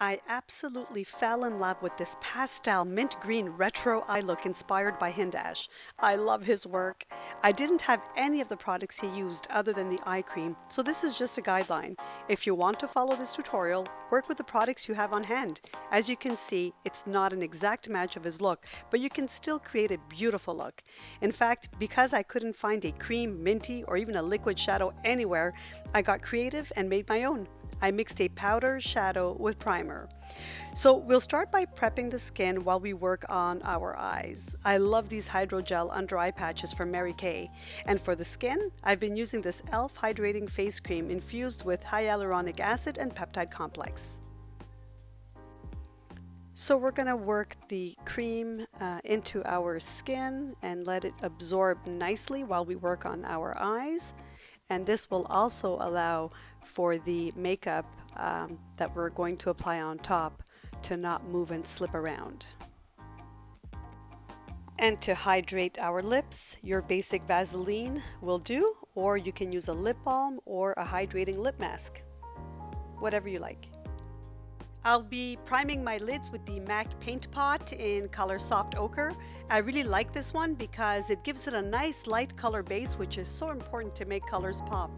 I absolutely fell in love with this pastel mint green retro eye look inspired by Hindash. I love his work. I didn't have any of the products he used other than the eye cream, so this is just a guideline. If you want to follow this tutorial, work with the products you have on hand. As you can see, it's not an exact match of his look, but you can still create a beautiful look. In fact, because I couldn't find a cream, minty, or even a liquid shadow anywhere, I got creative and made my own. I mixed a powder shadow with primer. So we'll start by prepping the skin while we work on our eyes. I love these hydrogel under eye patches from Mary Kay. And for the skin, I've been using this e.l.f. hydrating face cream infused with hyaluronic acid and peptide complex. So we're going to work the cream into our skin and let it absorb nicely while we work on our eyes. And this will also allow for the makeup that we're going to apply on top to not move and slip around. And to hydrate our lips, your basic Vaseline will do, or you can use a lip balm or a hydrating lip mask, whatever you like. I'll be priming my lids with the MAC Paint Pot in color Soft Ochre. I really like this one because it gives it a nice light color base, which is so important to make colors pop.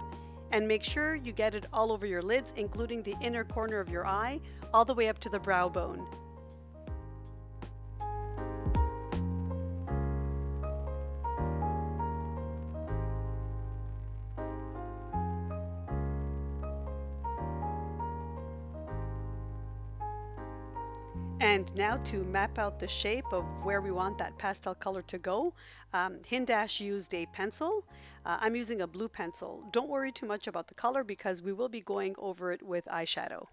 And make sure you get it all over your lids, including the inner corner of your eye, all the way up to the brow bone. And now to map out the shape of where we want that pastel color to go, Hindash used a pencil. I'm using a blue pencil. Don't worry too much about the color because we will be going over it with eyeshadow.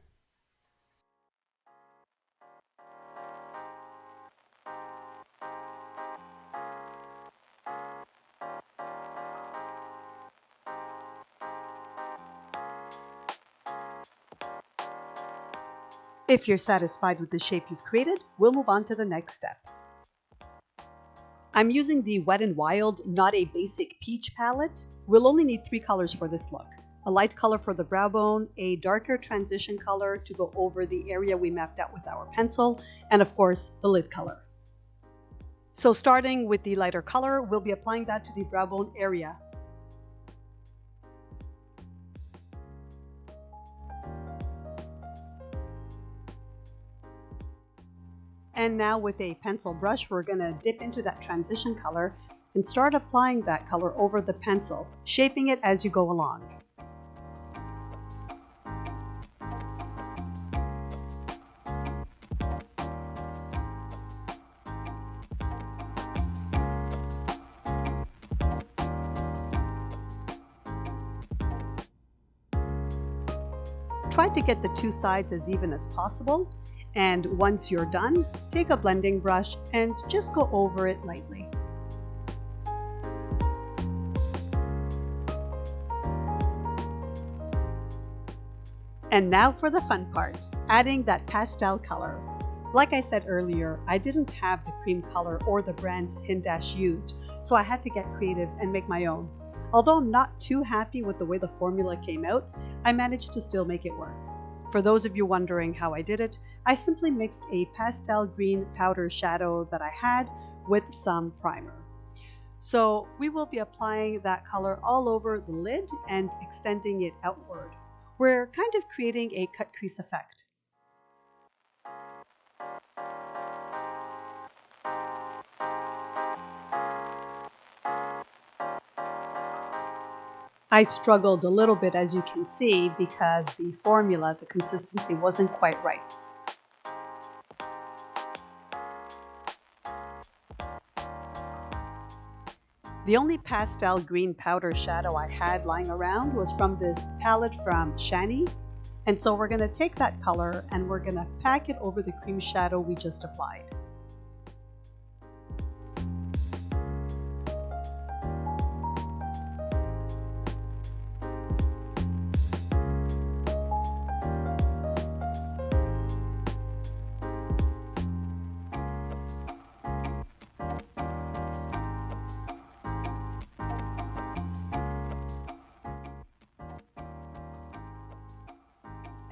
If you're satisfied with the shape you've created, we'll move on to the next step. I'm using the Wet n Wild, not a basic peach palette. We'll only need 3 colors for this look. A light color for the brow bone, a darker transition color to go over the area we mapped out with our pencil, and of course, the lid color. So starting with the lighter color, we'll be applying that to the brow bone area. And now with a pencil brush, we're going to dip into that transition color and start applying that color over the pencil, shaping it as you go along. Try to get the 2 sides as even as possible. And once you're done, take a blending brush and just go over it lightly. And now for the fun part, adding that pastel color. Like I said earlier, I didn't have the cream color or the brands Hindash used, so I had to get creative and make my own. Although I'm not too happy with the way the formula came out, I managed to still make it work. For those of you wondering how I did it, I simply mixed a pastel green powder shadow that I had with some primer. So we will be applying that color all over the lid and extending it outward. We're kind of creating a cut crease effect. I struggled a little bit, as you can see, because the formula, the consistency wasn't quite right. The only pastel green powder shadow I had lying around was from this palette from Shany. And so we're going to take that color and we're going to pack it over the cream shadow we just applied.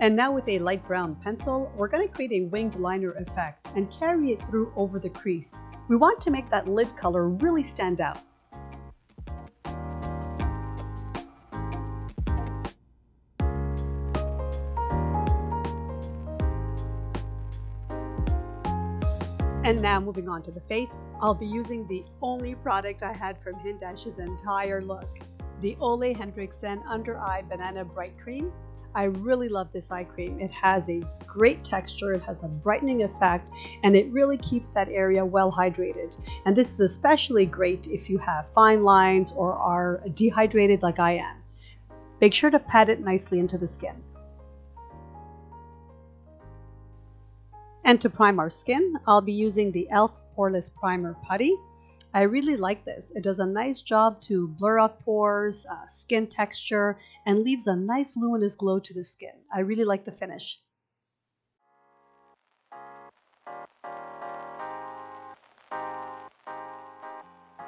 And now with a light brown pencil, we're going to create a winged liner effect and carry it through over the crease. We want to make that lid color really stand out. And now moving on to the face, I'll be using the only product I had from Hindash's entire look, the Ole Henriksen Under Eye Banana Bright Cream. I really love this eye cream. It has a great texture, it has a brightening effect, and it really keeps that area well hydrated. And this is especially great if you have fine lines or are dehydrated like I am. Make sure to pat it nicely into the skin. And to prime our skin, I'll be using the e.l.f. Poreless Primer Putty. I really like this. It does a nice job to blur out pores, skin texture, and leaves a nice luminous glow to the skin. I really like the finish.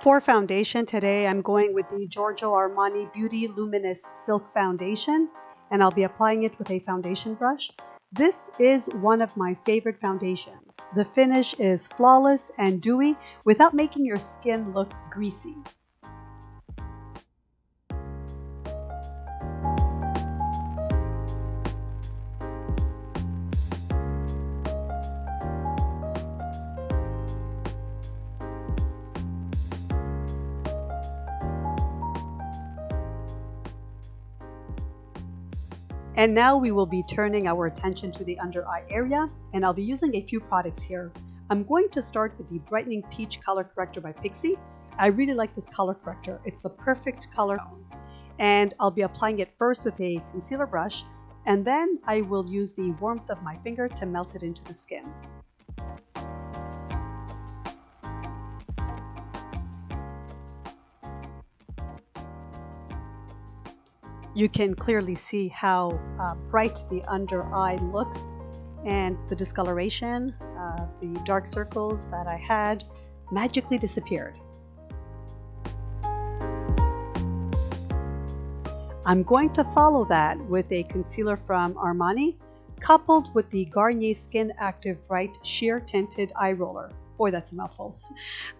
For foundation today, I'm going with the Giorgio Armani Beauty Luminous Silk Foundation, and I'll be applying it with a foundation brush. This is one of my favorite foundations. The finish is flawless and dewy without making your skin look greasy. And now we will be turning our attention to the under eye area, and I'll be using a few products here. I'm going to start with the Brightening Peach Color Corrector by Pixi. I really like this color corrector. It's the perfect color tone. And I'll be applying it first with a concealer brush, and then I will use the warmth of my finger to melt it into the skin. You can clearly see how bright the under eye looks, and the discoloration, the dark circles that I had magically disappeared. I'm going to follow that with a concealer from Armani, coupled with the Garnier Skin Active Bright Sheer Tinted Eye Roller. Boy, that's a mouthful.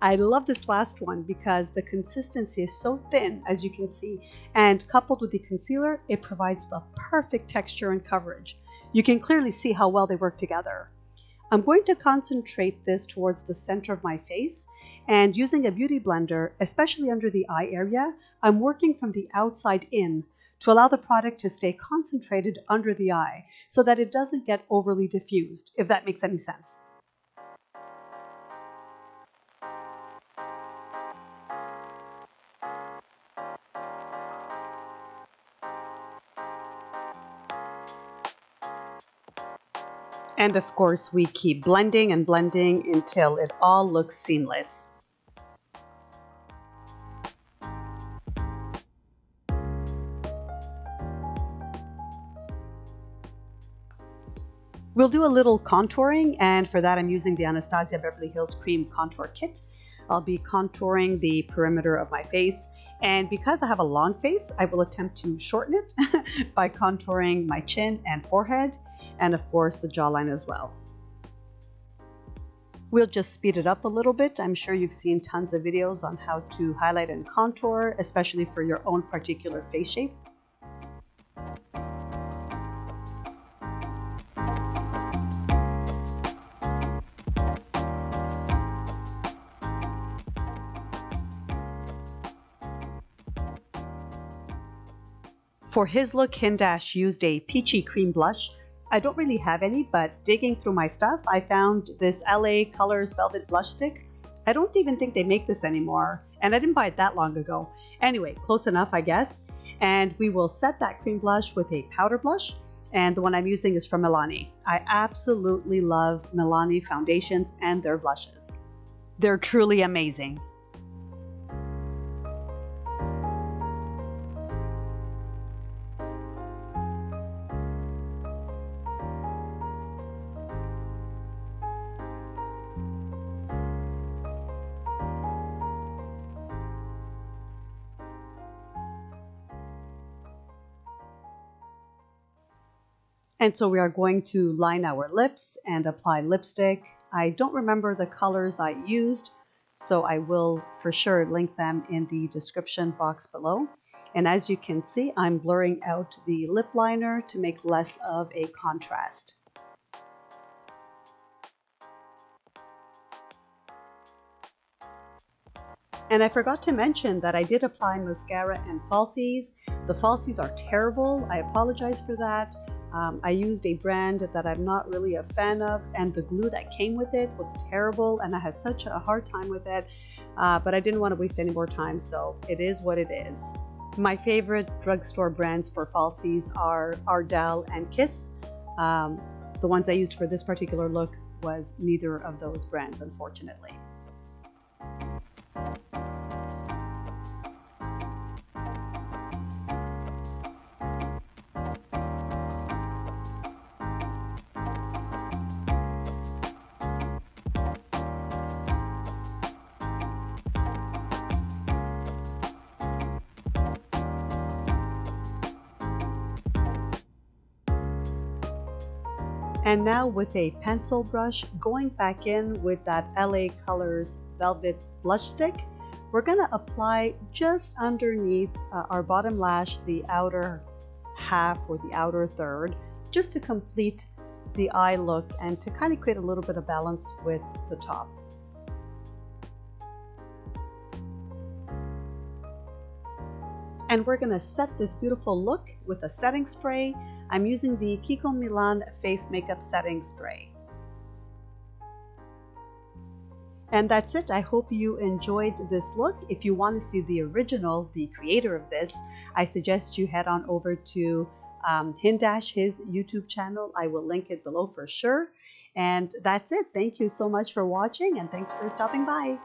I love this last one because the consistency is so thin, as you can see, and coupled with the concealer, it provides the perfect texture and coverage. You can clearly see how well they work together. I'm going to concentrate this towards the center of my face, and using a beauty blender, especially under the eye area, I'm working from the outside in to allow the product to stay concentrated under the eye so that it doesn't get overly diffused, if that makes any sense. And of course, we keep blending and blending until it all looks seamless. We'll do a little contouring, and for that I'm using the Anastasia Beverly Hills Cream Contour Kit. I'll be contouring the perimeter of my face, and because I have a long face, I will attempt to shorten it by contouring my chin and forehead, and of course the jawline as well. We'll just speed it up a little bit. I'm sure you've seen tons of videos on how to highlight and contour, especially for your own particular face shape. For his look, Hindash used a peachy cream blush. I don't really have any, but digging through my stuff, I found this LA Colors Velvet Blush Stick. I don't even think they make this anymore, and I didn't buy it that long ago. Anyway, close enough, I guess. And we will set that cream blush with a powder blush, and the one I'm using is from Milani. I absolutely love Milani foundations and their blushes. They're truly amazing. And so we are going to line our lips and apply lipstick. I don't remember the colors I used, so I will for sure link them in the description box below. And as you can see, I'm blurring out the lip liner to make less of a contrast. And I forgot to mention that I did apply mascara and falsies. The falsies are terrible. I apologize for that. I used a brand that I'm not really a fan of, and the glue that came with it was terrible, and I had such a hard time with it, but I didn't want to waste any more time, so it is what it is. My favorite drugstore brands for falsies are Ardell and Kiss. The ones I used for this particular look was neither of those brands, unfortunately. And now with a pencil brush, going back in with that LA Colors Velvet Blush Stick, we're gonna apply just underneath our bottom lash, the outer half or the outer third, just to complete the eye look and to kind of create a little bit of balance with the top. And we're gonna set this beautiful look with a setting spray. I'm using the Kiko Milan Face Makeup Setting Spray. And that's it. I hope you enjoyed this look. If you want to see the original, the creator of this, I suggest you head on over to Hindash, his YouTube channel. I will link it below for sure. And that's it. Thank you so much for watching, and thanks for stopping by.